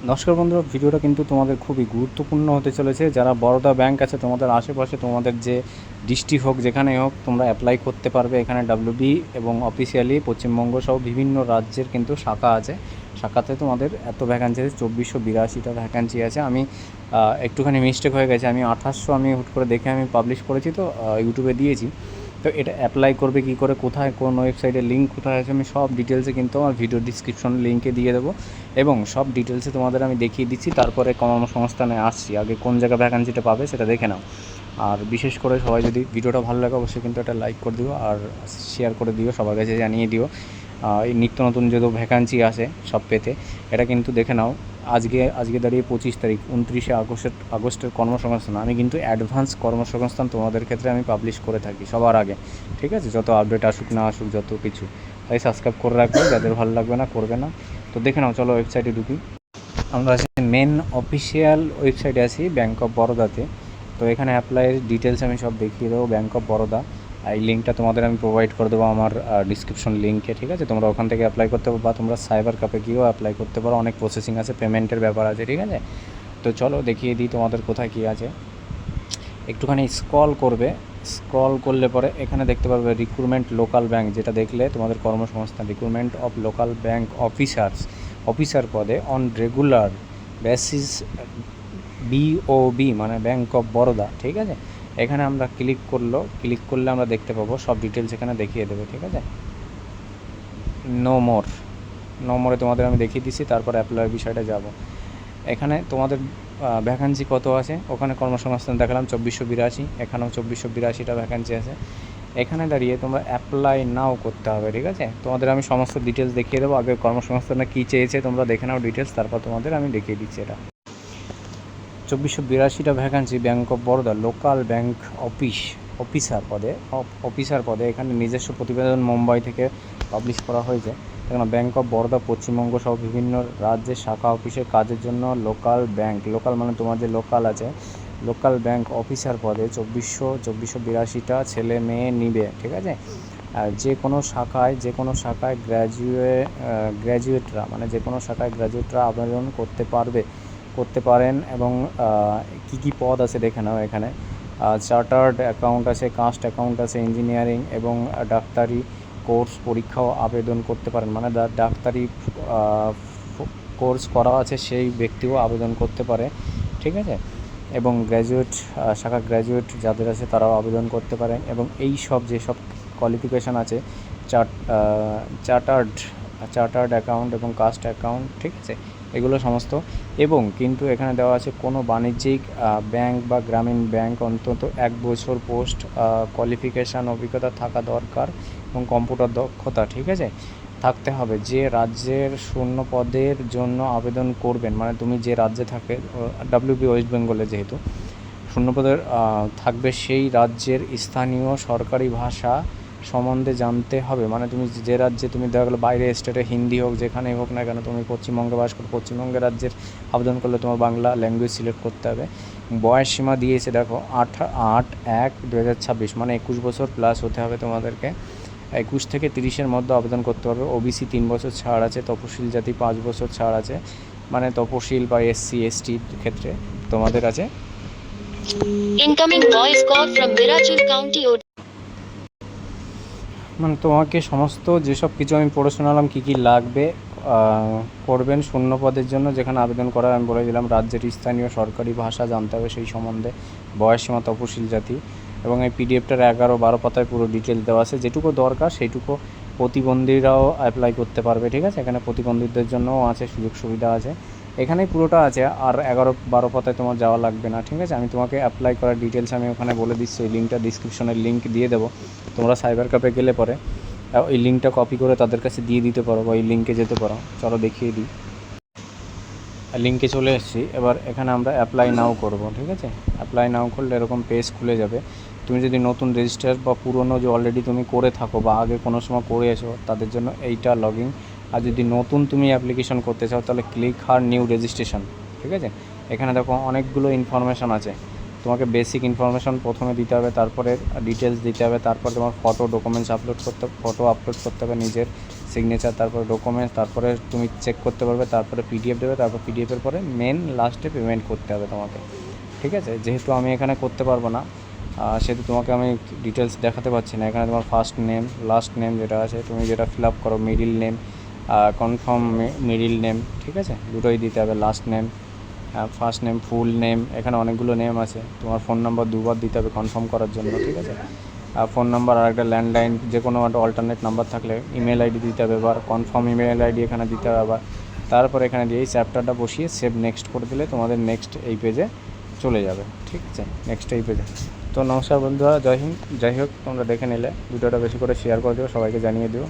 নমস্কার বন্ধুরা, ভিডিওটা কিন্তু তোমাদের খুবই গুরুত্বপূর্ণ হতে চলেছে। যারা বরোদা ব্যাংক আছে তোমাদের আশেপাশে, তোমাদের যে ডিস্ট্রিক্ট হোক যেখানেই হোক, তোমরা অ্যাপ্লাই করতে পারবে। এখানে ডাব্লিউবি এবং অফিসিয়ালি পশ্চিমবঙ্গ সহ বিভিন্ন রাজ্যের কিন্তু শাখা আছে। শাখাতে তোমাদের এত ভ্যাকান্সি আছে, 2482টা ভ্যাকান্সি আছে। আমি একটুখানি মিস্টেক হয়ে গেছে, আমি 2800 আমি হুট করে দেখে আমি পাবলিশ করেছি, তো ইউটিউবে দিয়েছি। তো এটা অ্যাপ্লাই করবে কী করে, কোথায়, কোন ওয়েবসাইটের লিঙ্ক কোথায় আছে, আমি সব ডিটেলসে কিন্তু আমার ভিডিও ডিসক্রিপশন লিঙ্কে দিয়ে দেবো এবং সব ডিটেলসে তোমাদের আমি দেখিয়ে দিচ্ছি। তারপরে কর্মসংস্থানে আসছি, আগে কোন জায়গায় ভ্যাকান্সিটা পাবে সেটা দেখে নাও। আর বিশেষ করে সবাই যদি ভিডিওটা ভালো লাগে অবশ্যই কিন্তু একটা লাইক করে দিও আর শেয়ার করে দিও, সবার কাছে জানিয়ে দিও। এই নিত্য নতুন যত ভ্যাকান্সি আসে সব পেতে এটা কিন্তু দেখে নাও। আজকে দাঁড়িয়ে 25 তারিখ, 29শে আগস্টের কর্মসংস্থান। আমি কিন্তু অ্যাডভান্স কর্মসংস্থান তোমাদের ক্ষেত্রে আমি পাবলিশ করে থাকি সবার আগে, ঠিক আছে? যত আপডেট আসুক না আসুক, যত কিছু, তাই সাবস্ক্রাইব করে রাখবে। যাদের ভালো লাগবে না করবে না। তো দেখে নাও, চলো ওয়েবসাইটে ঢুকি। আমরা আছি মেন অফিসিয়াল ওয়েবসাইটে আছি, ব্যাঙ্ক অফ বরোদাতে। তো এখানে অ্যাপ্লাইয়ের ডিটেলস আমি সব দেখিয়ে দেবো। ব্যাঙ্ক অফ বরোদা, এই লিঙ্কটা তোমাদের আমি প্রোভাইড করে দেবো আমার ডিসক্রিপশন লিঙ্কে, ঠিক আছে? তোমরা ওখান থেকে অ্যাপ্লাই করতে পারো বা তোমরা সাইবার ক্যাফে গিয়েও অ্যাপ্লাই করতে পারো। অনেক প্রসেসিং আছে, পেমেন্টের ব্যাপার আছে, ঠিক আছে? তো চলো দেখিয়ে দিই তোমাদের কোথায় কী আছে। একটুখানি স্ক্রল করবে, স্ক্রল করলে পরে এখানে দেখতে পারবে রিক্রুটমেন্ট লোকাল ব্যাঙ্ক, যেটা দেখলে তোমাদের কর্মসংস্থান। Recruitment of local bank officer পদে অন রেগুলার বেসিস, BOB মানে ব্যাঙ্ক অফ বরোদা, ঠিক আছে? এখানে আমরা ক্লিক করলে আমরা দেখতে পাবো সব ডিটেলস এখানে দেখিয়ে দেবে, ঠিক আছে? নো মোরে তোমাদের আমি দেখিয়ে দিচ্ছি, তারপর অ্যাপ্লাই বিষয়টা যাব। এখানে তোমাদের ভ্যাকান্সি কত আছে, ওখানে কর্মসংস্থান দেখালাম 2482, এখানেও 2482টা ভ্যাকান্সি আছে। এখানে দাঁড়িয়ে তোমরা অ্যাপ্লাই নাও করতে হবে, ঠিক আছে? তোমাদের আমি সমস্ত ডিটেলস দেখিয়ে দেবো। আগে কর্মসংস্থানে কী চেয়েছে তোমরা দেখে নাও ডিটেলস, তারপর তোমাদের আমি দেখিয়ে দিচ্ছি। এটা 2482টা vacancy bank of Baroda local bank officer পদে এখানে নিজস্ব প্রতিবেদন মুম্বাই থেকে পাবলিশ করা হয়েছে। এখানে ব্যাঙ্ক অফ বরোদা পশ্চিমবঙ্গ সহ বিভিন্ন রাজ্যের শাখা অফিসের কাজের জন্য লোকাল মানে তোমার যে লোকাল আছে, লোকাল ব্যাঙ্ক অফিসার পদে 2482টা ছেলে মেয়ে নিবে, ঠিক আছে? আর যে কোনো শাখায় গ্র্যাজুয়েটরা মানে যে কোনো শাখায় গ্র্যাজুয়েটরা আবেদন করতে পারেন। এবং কী পদ আছে দেখে নাও। এখানে চার্টার্ড অ্যাকাউন্ট আছে, কাস্ট অ্যাকাউন্ট আছে, ইঞ্জিনিয়ারিং এবং ডাক্তারি কোর্স পরীক্ষাও আবেদন করতে পারেন। মানে ডাক্তারি কোর্স করা আছে সেই ব্যক্তিও আবেদন করতে পারে, ঠিক আছে? এবং শাখা গ্র্যাজুয়েট যাদের আছে তারাও আবেদন করতে পারেন। এবং এই সব যেসব কোয়ালিফিকেশান আছে, চার্টার্ড অ্যাকাউন্ট এবং কাস্ট অ্যাকাউন্ট, ঠিক আছে? এগুলো সমস্ত। এবং কিন্তু এখানে দেওয়া আছে কোনো বাণিজ্যিক ব্যাংক বা গ্রামীণ ব্যাংক অন্তত 1 বছর পোস্ট কোয়ালিফিকেশান অভিজ্ঞতা থাকা দরকার এবং কম্পিউটার দক্ষতা, ঠিক আছে, থাকতে হবে। যে রাজ্যের শূন্য পদের জন্য আবেদন করবেন, মানে তুমি যে রাজ্যে থাকে, ডাব্লিউবি ওয়েস্ট বেঙ্গলে যেহেতু শূন্য পদের থাকবে, সেই রাজ্যের স্থানীয় সরকারি ভাষা সম্বন্ধে জানতে হবে। মানে তুমি যে রাজ্যে, তুমি দেখা গেলো বাইরে স্টেটে হিন্দি হোক, যেখানেই হোক না কেন, তুমি পশ্চিমবঙ্গে বাস করো, পশ্চিমবঙ্গের রাজ্যের আবেদন করলে তোমার বাংলা ল্যাঙ্গুয়েজ সিলেক্ট করতে হবে। বয়স সীমা দিয়েছে দেখো 8/1/2026, মানে 21 বছর প্লাস হতে হবে তোমাদেরকে। 21 থেকে 30-এর মধ্যে আবেদন করতে পারবে। ওবিসি 3 বছর ছাড় আছে, তপশিল জাতি 5 বছর ছাড় আছে, মানে তপশিল বা SC/ST ক্ষেত্রে তোমাদের আছে। Incoming voice call from Birajul county. মানে তোমাকে সমস্ত যেসব কিছু আমি পড়ে শোনালাম কী কী লাগবে করবেন শূন্য পদের জন্য যেখানে আবেদন করার, আমি বলে দিলাম। রাজ্যের স্থানীয় সরকারি ভাষা জানতে হবে সেই সম্বন্ধে, বয়সসীমা, তপশিল জাতি। এবং এই পিডিএফটার 11-12 পাতায় পুরো ডিটেলস দেওয়া আছে। যেটুকু দরকার সেইটুকু প্রতিবন্ধীরাও অ্যাপ্লাই করতে পারবে, ঠিক আছে? এখানে প্রতিবন্ধীদের জন্যও আছে, সুযোগ সুবিধা আছে, এখানেই পুরোটা আছে। আর 11-12 পাতায় তোমার যাওয়া লাগবে না, ঠিক আছে? আমি তোমাকে অ্যাপ্লাই করার ডিটেলস আমি ওখানে বলে দিচ্ছি। ওই লিঙ্কটা ডিসক্রিপশনের লিঙ্ক দিয়ে দেবো। তোমরা সাইবার ক্যাফে গেলে পরে ওই লিঙ্কটা কপি করে তাদের কাছে দিয়ে দিতে পারো বা ওই লিঙ্কে যেতে পারো। চলো দেখিয়ে দিই। লিঙ্কে চলে এসেছি। এবার এখানে আমরা অ্যাপ্লাই নাও করব, ঠিক আছে? অ্যাপ্লাই নাও করলে এরকম পেজ খুলে যাবে। তুমি যদি নতুন রেজিস্টার বা পুরনো যে অলরেডি তুমি করে থাকো বা আগে কোনো সময় করে এসো, তাদের জন্য এইটা লগইন। আর যদি নতুন তুমি অ্যাপ্লিকেশন করতে চাও তাহলে ক্লিক হার নিউ রেজিস্ট্রেশন, ঠিক আছে? এখানে দেখো অনেকগুলো ইনফরমেশান আছে। তোমাকে বেসিক ইনফরমেশান প্রথমে দিতে হবে, তারপরে ডিটেলস দিতে হবে, তারপর তোমার ফটো আপলোড করতে হবে নিজের, সিগনেচার, তারপরে ডকুমেন্টস, তারপরে তুমি চেক করতে পারবে, তারপরে পিডিএফ দেবে, তারপর পিডিএফের পরে মেন লাস্টে পেমেন্ট করতে হবে তোমাকে, ঠিক আছে। যেহেতু আমি এখানে করতে পারবো না, সেহেতু তোমাকে আমি ডিটেলস দেখাতে পারছি না। এখানে তোমার ফার্স্ট নেম, লাস্ট নেম যেটা আছে, তুমি যেটা ফিল আপ করো, middle name, confirm middle name, ঠিক আছে, দুটোই দিতে হবে। Last name, first name, full name, এখানে অনেকগুলো নেম আছে। তোমার ফোন নাম্বার দুবার দিতে হবে কনফার্ম করার জন্য, ঠিক আছে। ফোন নাম্বার আর একটা ল্যান্ডলাইন, যে কোনো একটা অল্টারনেট নাম্বার থাকলে ইমেল আইডি দিতে হবে, এবার কনফার্ম ইমেল আইডি এখানে দিতে হবে আবার। তারপর এখানে দিয়ে এই চ্যাপ্টারটা বসিয়ে সেভ নেক্সট করে দিলে তোমাদের নেক্সট এই পেজে চলে যাবে, ঠিক আছে, নেক্সট এই পেজে। তো নমস্কার বন্ধুরা, জয় হিন্দ। যাই হোক, তোমরা দেখে নিলে, ভিডিওটা বেশি করে শেয়ার করে দিও, সবাইকে জানিয়ে দিও।